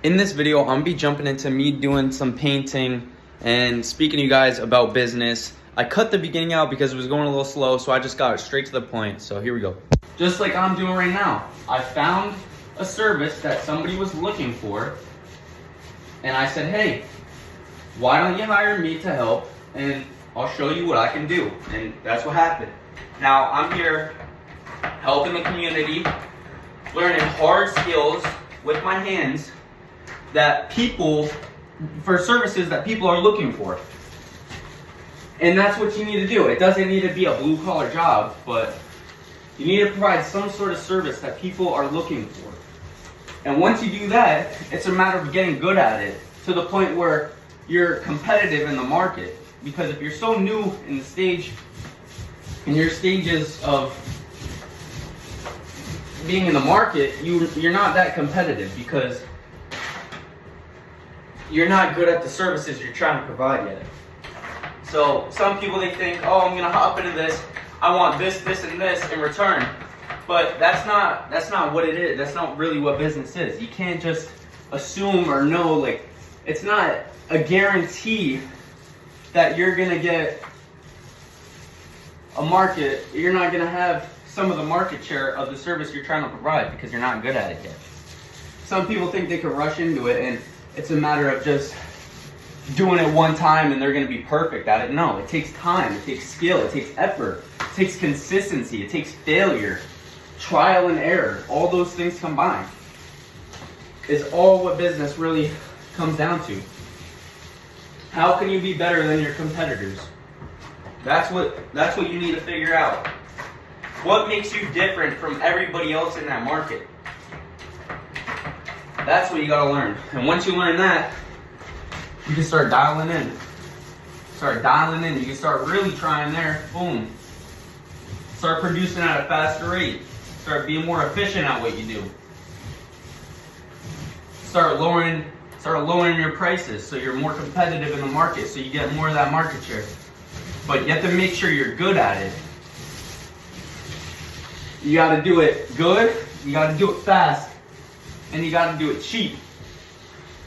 In this video, I'm gonna be jumping into me doing some painting and speaking to you guys about business. I cut the beginning out because it was going a little slow, so I just got straight to the point. So here we go. Just like I'm doing right now, I found a service that somebody was looking for, and I said, hey, why don't you hire me to help, and I'll show you what I can do. And that's what happened. Now I'm here helping the community, learning hard skills with my hands that people, for services that people are looking for. And that's what you need to do. It doesn't need to be a blue collar job, but you need to provide some sort of service that people are looking for. And once you do that, it's a matter of getting good at it to the point where you're competitive in the market. Because if you're so new in the stage, in your stages of being in the market, you're not that competitive because you're not good at the services you're trying to provide yet. So some people, they think, oh, I'm gonna hop into this, I want this, this, and this in return. But that's not what it is. That's not really what business is. You can't just assume or know, like, it's not a guarantee that you're gonna get a market, you're not gonna have some of the market share of the service you're trying to provide because you're not good at it yet. Some people think they can rush into it and it's a matter of just doing it one time and they're going to be perfect at it. No, it takes time, it takes skill, it takes effort, it takes consistency, it takes failure, trial and error. All those things combined is all what business really comes down to. How can you be better than your competitors? That's what you need to figure out. What makes you different from everybody else in that market? That's what you gotta learn. And once you learn that, you can start dialing in. You can start really trying there. Boom. Start producing at a faster rate. Start being more efficient at what you do. Start lowering your prices so you're more competitive in the market, so you get more of that market share. But you have to make sure you're good at it. You gotta do it good, you gotta do it fast, and you gotta do it cheap.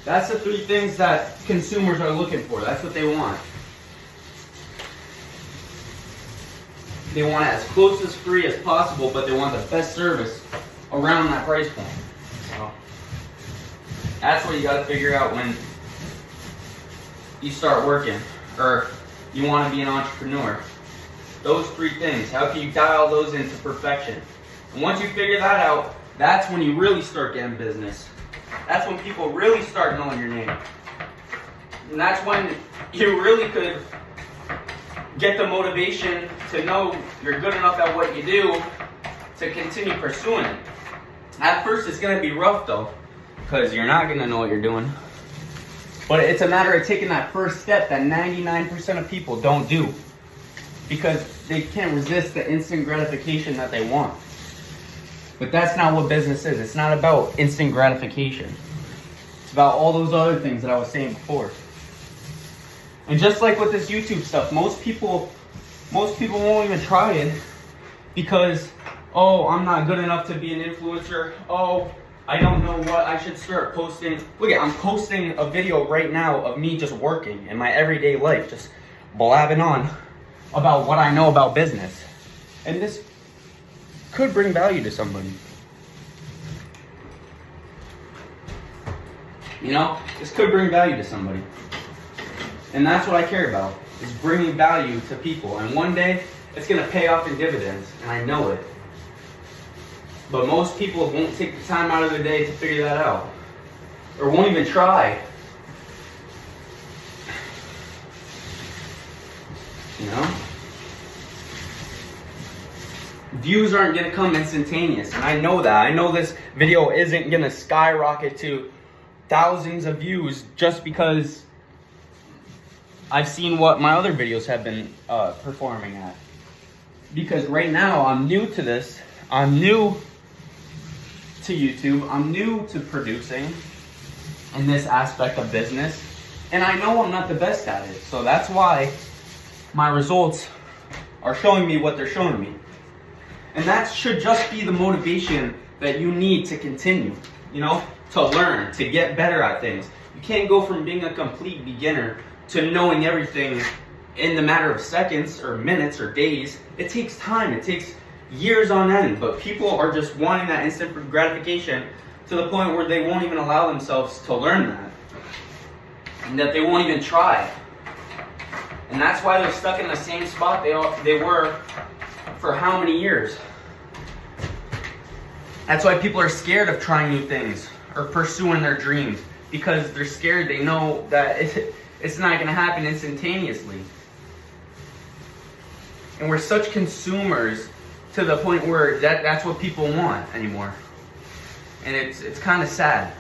That's the three things that consumers are looking for. That's what they want. They want it as close as free as possible, but they want the best service around that price point. So that's what you gotta figure out when you start working, or you wanna be an entrepreneur. Those three things, how can you dial those into perfection? And once you figure that out, that's when you really start getting business. That's when people really start knowing your name. And that's when you really could get the motivation to know you're good enough at what you do to continue pursuing it. At first it's gonna be rough though, because you're not gonna know what you're doing. But it's a matter of taking that first step that 99% of people don't do, because they can't resist the instant gratification that they want. But that's not what business is. It's not about instant gratification. It's about all those other things that I was saying before. And just like with this YouTube stuff, most people won't even try it because, oh, I'm not good enough to be an influencer. Oh, I don't know what I should start posting. Look at, I'm posting a video right now of me just working in my everyday life, just blabbing on about what I know about business. And this could bring value to somebody. You know, this could bring value to somebody. And that's what I care about, is bringing value to people. And one day, it's gonna pay off in dividends, and I know it. But most people won't take the time out of their day to figure that out, or won't even try. You know? Views aren't gonna come instantaneous, and I know that. I know this video isn't gonna skyrocket to thousands of views just because I've seen what my other videos have been performing at. Because right now, I'm new to this. I'm new to YouTube. I'm new to producing in this aspect of business. And I know I'm not the best at it. So that's why my results are showing me what they're showing me. And that should just be the motivation that you need to continue. You know, to learn, to get better at things. You can't go from being a complete beginner to knowing everything in the matter of seconds or minutes or days. It takes time. It takes years on end. But people are just wanting that instant gratification to the point where they won't even allow themselves to learn that. And that they won't even try. And that's why they're stuck in the same spot they were for how many years. That's why people are scared of trying new things or pursuing their dreams. Because they're scared. They know that it's not going to happen instantaneously. And we're such consumers to the point where that's what people want anymore. And it's kind of sad.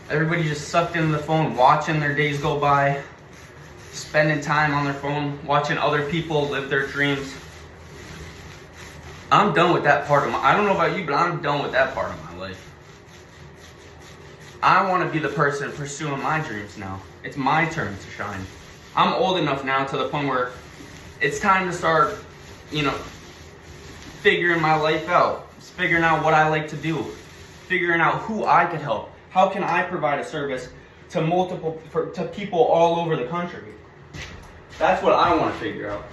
Everybody just sucked into the phone, watching their days go by, spending time on their phone, watching other people live their dreams. I'm done with that part of I don't know about you, but I'm done with that part of my life. I want to be the person pursuing my dreams now. It's my turn to shine. I'm old enough now to the point where it's time to start, figuring my life out. Figuring out what I like to do. Figuring out who I could help. How can I provide a service to people all over the country? That's what I want to figure out.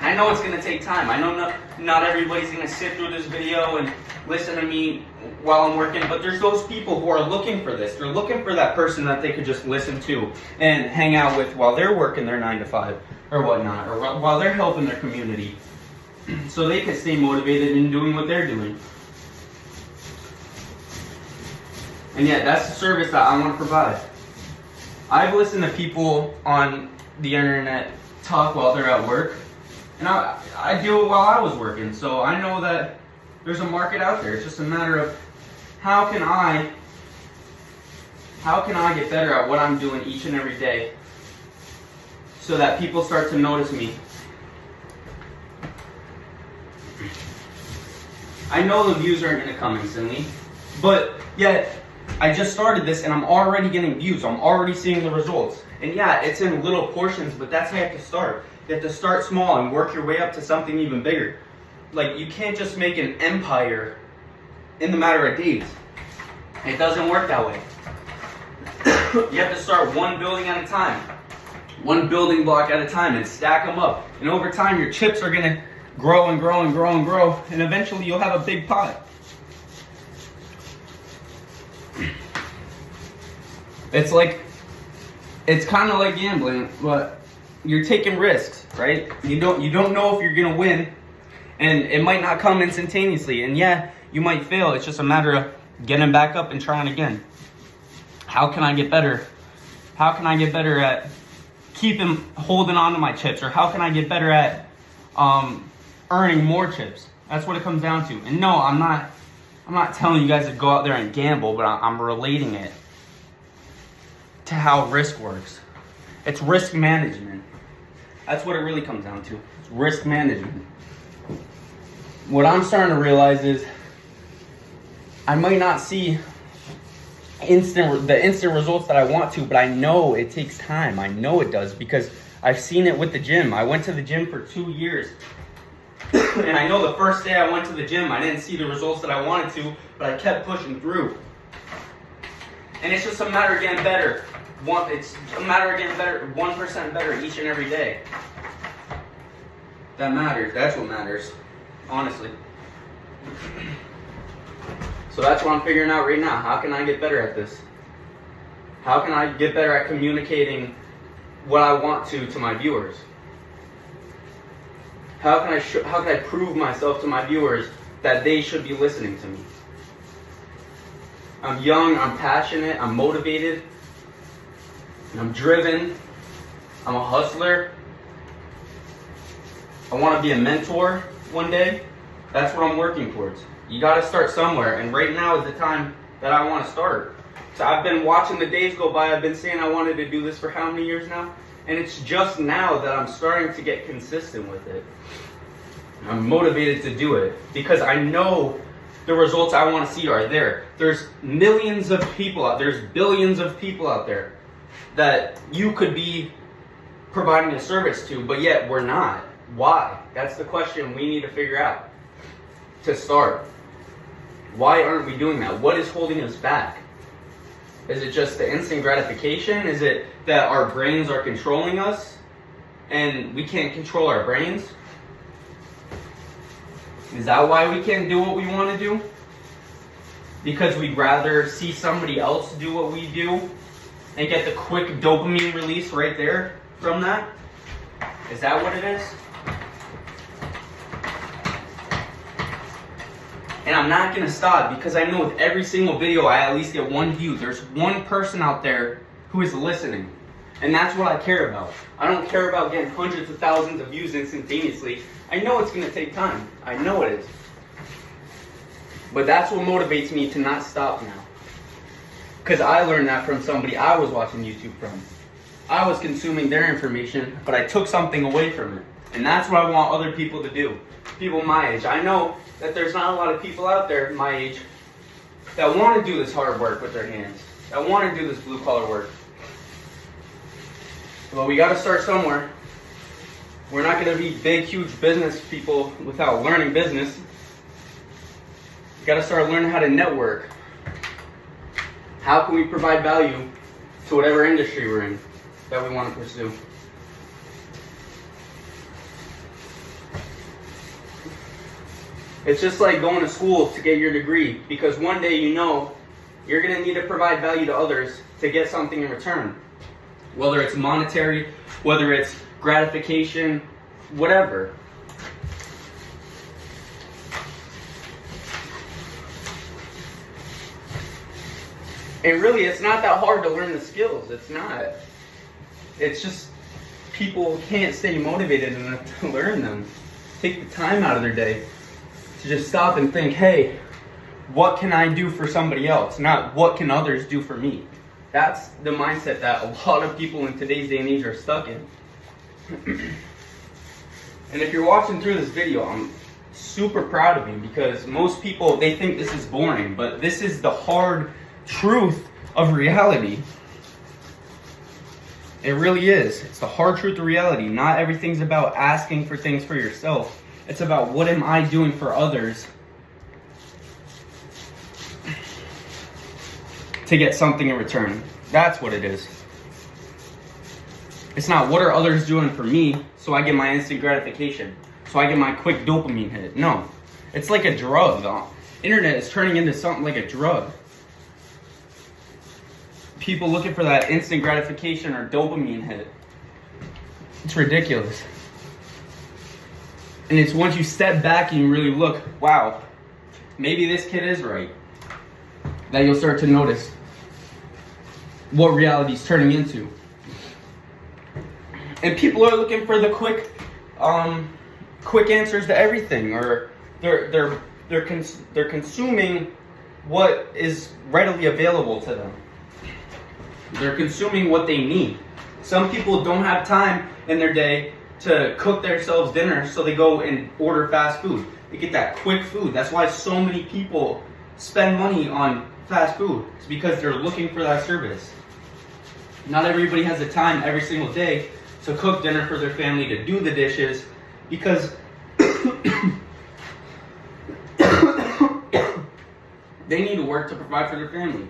I know it's going to take time. I know not everybody's going to sit through this video and listen to me while I'm working, but there's those people who are looking for this. They're looking for that person that they could just listen to and hang out with while they're working their 9 to 5 or whatnot, or while they're helping their community, so they can stay motivated in doing what they're doing. And yet, that's the service that I want to provide. I've listened to people on the internet talk while they're at work, and I do it while I was working, so I know that there's a market out there. It's just a matter of how can I get better at what I'm doing each and every day so that people start to notice me. I know the views aren't going to come instantly, but yet I just started this and I'm already getting views. I'm already seeing the results. And yeah, it's in little portions, but that's how you have to start. You have to start small and work your way up to something even bigger. Like, you can't just make an empire in the matter of days. It doesn't work that way. You have to start one building at a time. One building block at a time and stack them up. And over time, your chips are going to grow and grow and grow and grow. And eventually, you'll have a big pot. It's kind of like gambling, but you're taking risks, right? You don't know if you're going to win. And it might not come instantaneously. And yeah, you might fail. It's just a matter of getting back up and trying again. How can I get better? How can I get better at holding on to my chips? Or how can I get better at earning more chips? That's what it comes down to. And no, I'm not telling you guys to go out there and gamble, but I'm relating it to how risk works. It's risk management. That's what it really comes down to. It's risk management. What I'm starting to realize is I might not see the instant results that I want to, but I know it takes time. I know it does because I've seen it with the gym. I went to the gym for 2 years. And I know the first day I went to the gym, I didn't see the results that I wanted to, but I kept pushing through. And it's just a matter of getting better. It's a matter of getting better, 1% better each and every day. That matters. That's what matters. Honestly. So that's what I'm figuring out right now. How can I get better at this? How can I get better at communicating what I want to my viewers? How can I prove myself to my viewers that they should be listening to me? I'm young, I'm passionate, I'm motivated, and I'm driven. I'm a hustler. I want to be a mentor one day. That's what I'm working towards. You got to start somewhere, and right now is the time that I want to start. So I've been watching the days go by. I've been saying I wanted to do this for how many years now? And it's just now that I'm starting to get consistent with it. I'm motivated to do it because I know the results I want to see are there. There's millions of people out there. There's billions of people out there that you could be providing a service to, but yet we're not. Why? That's the question we need to figure out to start. Why aren't we doing that? What is holding us back? Is it just the instant gratification? Is it that our brains are controlling us and we can't control our brains? Is that why we can't do what we want to do? Because we'd rather see somebody else do what we do and get the quick dopamine release right there from that? Is that what it is? And I'm not going to stop, because I know with every single video I at least get one view. There's one person out there who is listening. And that's what I care about. I don't care about getting hundreds of thousands of views instantaneously. I know it's going to take time. I know it is. But that's what motivates me to not stop now. Because I learned that from somebody I was watching YouTube from. I was consuming their information, but I took something away from it. And that's what I want other people to do. People my age. I know that there's not a lot of people out there my age that want to do this hard work with their hands, that want to do this blue collar work. But we got to start somewhere. We're not going to be big, huge business people without learning business. We got to start learning how to network. How can we provide value to whatever industry we're in that we want to pursue? It's just like going to school to get your degree, because one day you know you're going to need to provide value to others to get something in return. Whether it's monetary, whether it's gratification, whatever. And really, it's not that hard to learn the skills. It's not. It's just people can't stay motivated enough to learn them. Take the time out of their day to just stop and think, hey, what can I do for somebody else? Not what can others do for me. That's the mindset that a lot of people in today's day and age are stuck in. And if you're watching through this video, I'm super proud of you, because most people, they think this is boring, but this is the hard truth of reality. It really is. It's the hard truth of reality. Not everything's about asking for things for yourself. It's about, what am I doing for others to get something in return? That's what it is. It's not, what are others doing for me so I get my instant gratification, so I get my quick dopamine hit. No. It's like a drug. The internet is turning into something like a drug. People looking for that instant gratification or dopamine hit. It's ridiculous. And it's once you step back and you really look, wow, maybe this kid is right, that you'll start to notice what reality's turning into. And people are looking for the quick answers to everything, or they're consuming what is readily available to them. They're consuming what they need. Some people don't have time in their day to cook themselves dinner, so they go and order fast food. They get that quick food. That's why so many people spend money on fast food. It's because they're looking for that service. Not everybody has the time every single day to cook dinner for their family, to do the dishes, because they need to work to provide for their family.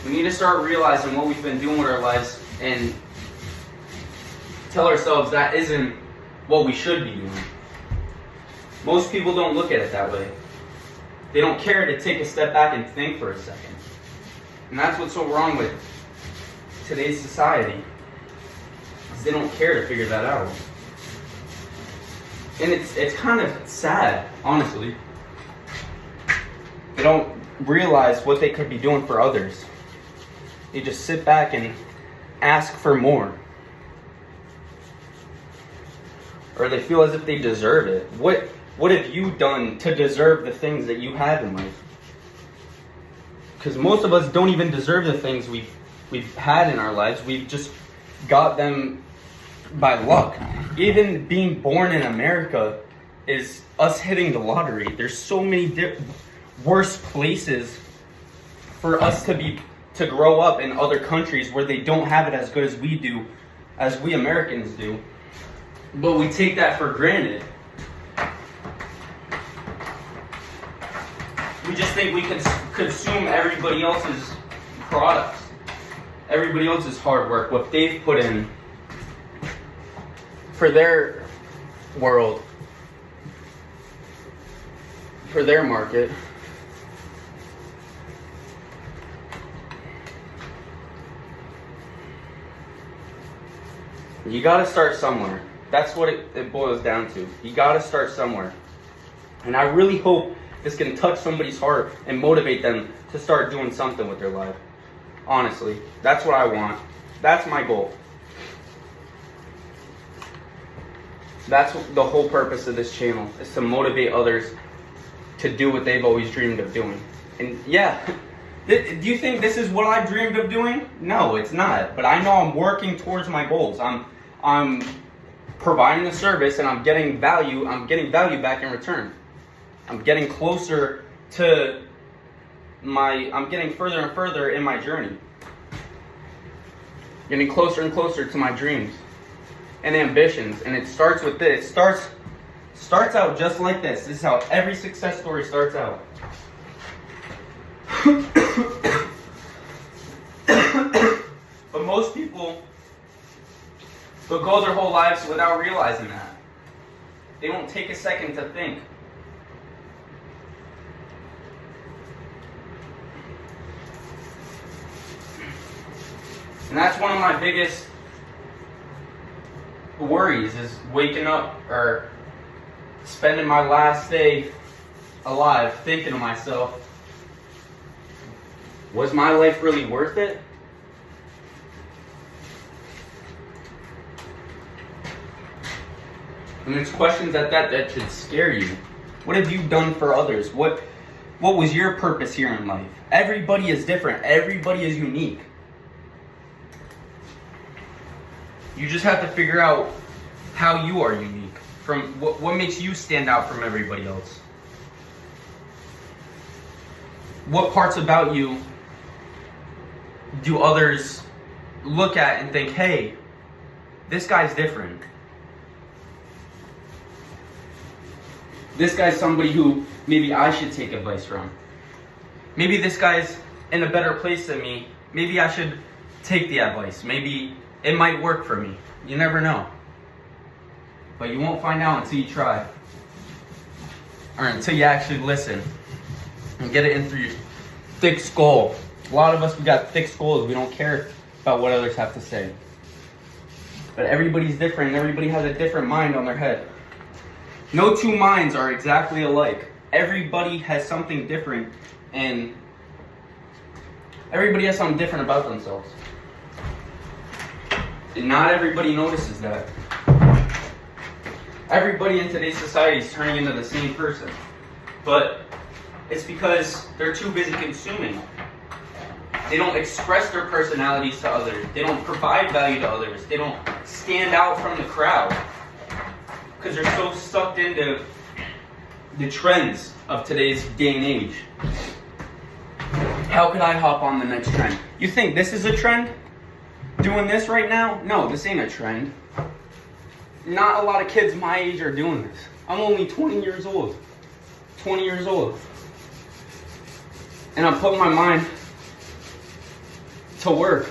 We need to start realizing what we've been doing with our lives and tell ourselves that isn't what we should be doing. Most people don't look at it that way. They don't care to take a step back and think for a second. And that's what's so wrong with today's society, is they don't care to figure that out. And it's kind of sad, honestly. They don't realize what they could be doing for others. They just sit back and ask for more. Or they feel as if they deserve it. What have you done to deserve the things that you have in life? Because most of us don't even deserve the things we've had in our lives. We've just got them by luck. Even being born in America is us hitting the lottery. There's so many worse places for us to be to grow up in other countries where they don't have it as good as we do, as we Americans do. But we take that for granted. We just think we can consume everybody else's products, everybody else's hard work, what they've put in for their world, for their market. You gotta start somewhere. That's what it boils down to. You gotta start somewhere. And I really hope this can touch somebody's heart and motivate them to start doing something with their life. Honestly, that's what I want. That's my goal. That's the whole purpose of this channel, is to motivate others to do what they've always dreamed of doing. And yeah, do you think this is what I dreamed of doing? No, it's not. But I know I'm working towards my goals. I'm providing a service and I'm getting value back in return. I'm getting closer to I'm getting further and further in my journey. Getting closer and closer to my dreams and ambitions. And it starts with this. It starts out just like this. This is how every success story starts out. But most people, they'll go their whole lives without realizing that. They don't take a second to think. And that's one of my biggest worries, is waking up or spending my last day alive thinking to myself, was my life really worth it? And there's questions that should scare you. What have you done for others? What was your purpose here in life? Everybody is different. Everybody is unique. You just have to figure out how you are unique. From what makes you stand out from everybody else. What parts about you do others look at and think, hey, this guy's different. This guy's somebody who maybe I should take advice from. Maybe this guy's in a better place than me. Maybe I should take the advice. Maybe it might work for me. You never know. But you won't find out until you try. Or until you actually listen. And get it in through your thick skull. A lot of us, we got thick skulls. We don't care about what others have to say. But everybody's different. Everybody has a different mind on their head. No two minds are exactly alike. Everybody has something different. And everybody has something different about themselves. And not everybody notices that. Everybody in today's society is turning into the same person. But it's because they're too busy consuming. They don't express their personalities to others. They don't provide value to others. They don't stand out from the crowd. Because they're so sucked into the trends of today's day and age. How could I hop on the next trend? You think this is a trend? Doing this right now? No, this ain't a trend. Not a lot of kids my age are doing this. I'm only 20 years old. 20 years old. And I'm putting my mind to work.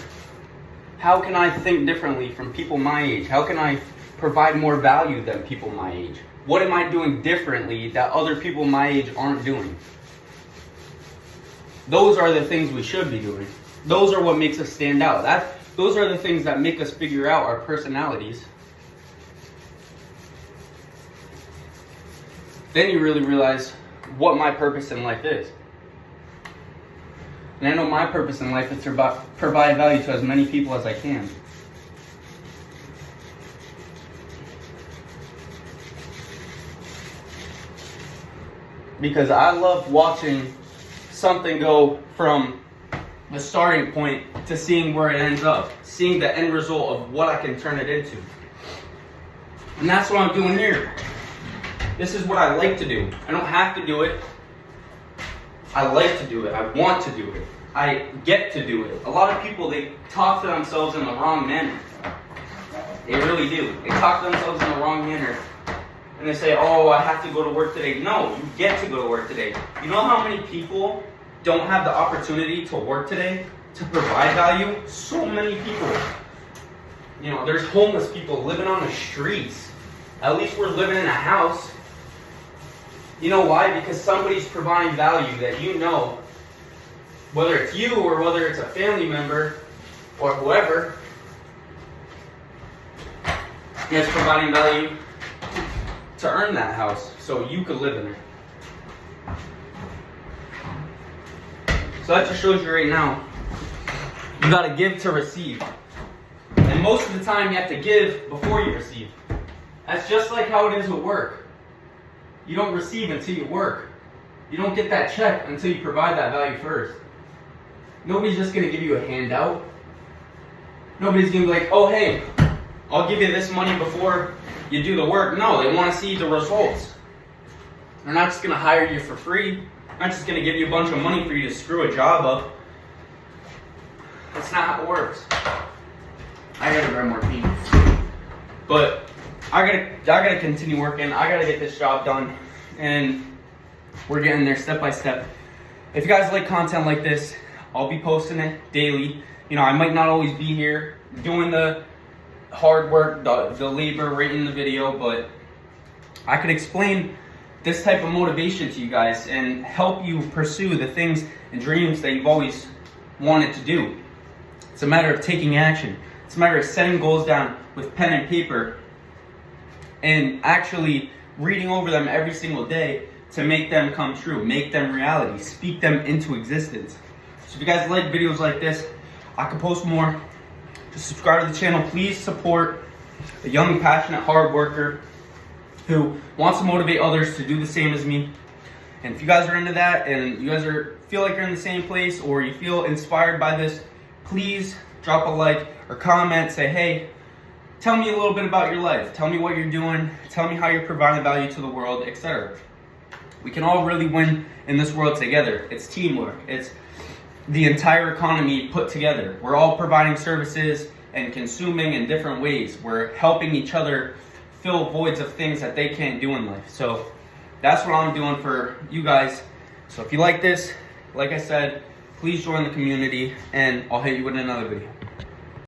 How can I think differently from people my age? How can I provide more value than people my age? What am I doing differently that other people my age aren't doing? Those are the things we should be doing. Those are what makes us stand out. Those are the things that make us figure out our personalities. Then you really realize what my purpose in life is. And I know my purpose in life is to provide value to as many people as I can. Because I love watching something go from the starting point to seeing where it ends up. Seeing the end result of what I can turn it into. And that's what I'm doing here. This is what I like to do. I don't have to do it. I like to do it. I want to do it. I get to do it. A lot of people, they talk to themselves in the wrong manner. They really do. They talk to themselves in the wrong manner. And they say, oh, I have to go to work today. No, you get to go to work today. You know how many people don't have the opportunity to work today, to provide value? So many people. You know, there's homeless people living on the streets. At least we're living in a house. You know why? Because somebody's providing value that you know, whether it's you or whether it's a family member or whoever, is providing value to earn that house so you could live in it. So that just shows you right now, you gotta give to receive. And most of the time you have to give before you receive. That's just like how it is with work. You don't receive until you work. You don't get that check until you provide that value first. Nobody's just gonna give you a handout. Nobody's gonna be like, oh hey, I'll give you this money before you do the work. No, they wanna see the results. They're not just gonna hire you for free. They're not just gonna give you a bunch of money for you to screw a job up. That's not how it works. I gotta grab more tea. But I gotta continue working. I gotta get this job done. And we're getting there step by step. If you guys like content like this, I'll be posting it daily. You know, I might not always be here doing the hard work, the labor, writing the video, but I could explain this type of motivation to you guys and help you pursue the things and dreams that you've always wanted to do. It's a matter of taking action. It's a matter of setting goals down with pen and paper and actually reading over them every single day to make them come true, make them reality, speak them into existence. So if you guys like videos like this, I can post more. Just subscribe to the channel. Please support a young, passionate, hard worker who wants to motivate others to do the same as me. And if you guys are into that and you guys feel like you're in the same place or you feel inspired by this, please drop a like or comment, say, hey, tell me a little bit about your life. Tell me what you're doing. Tell me how you're providing value to the world, etc. We can all really win in this world together. It's teamwork. It's the entire economy put together. We're all providing services and consuming in different ways. We're helping each other fill voids of things that they can't do in life. So that's what I'm doing for you guys. So if you like this, like I said, please join the community and I'll hit you with another video.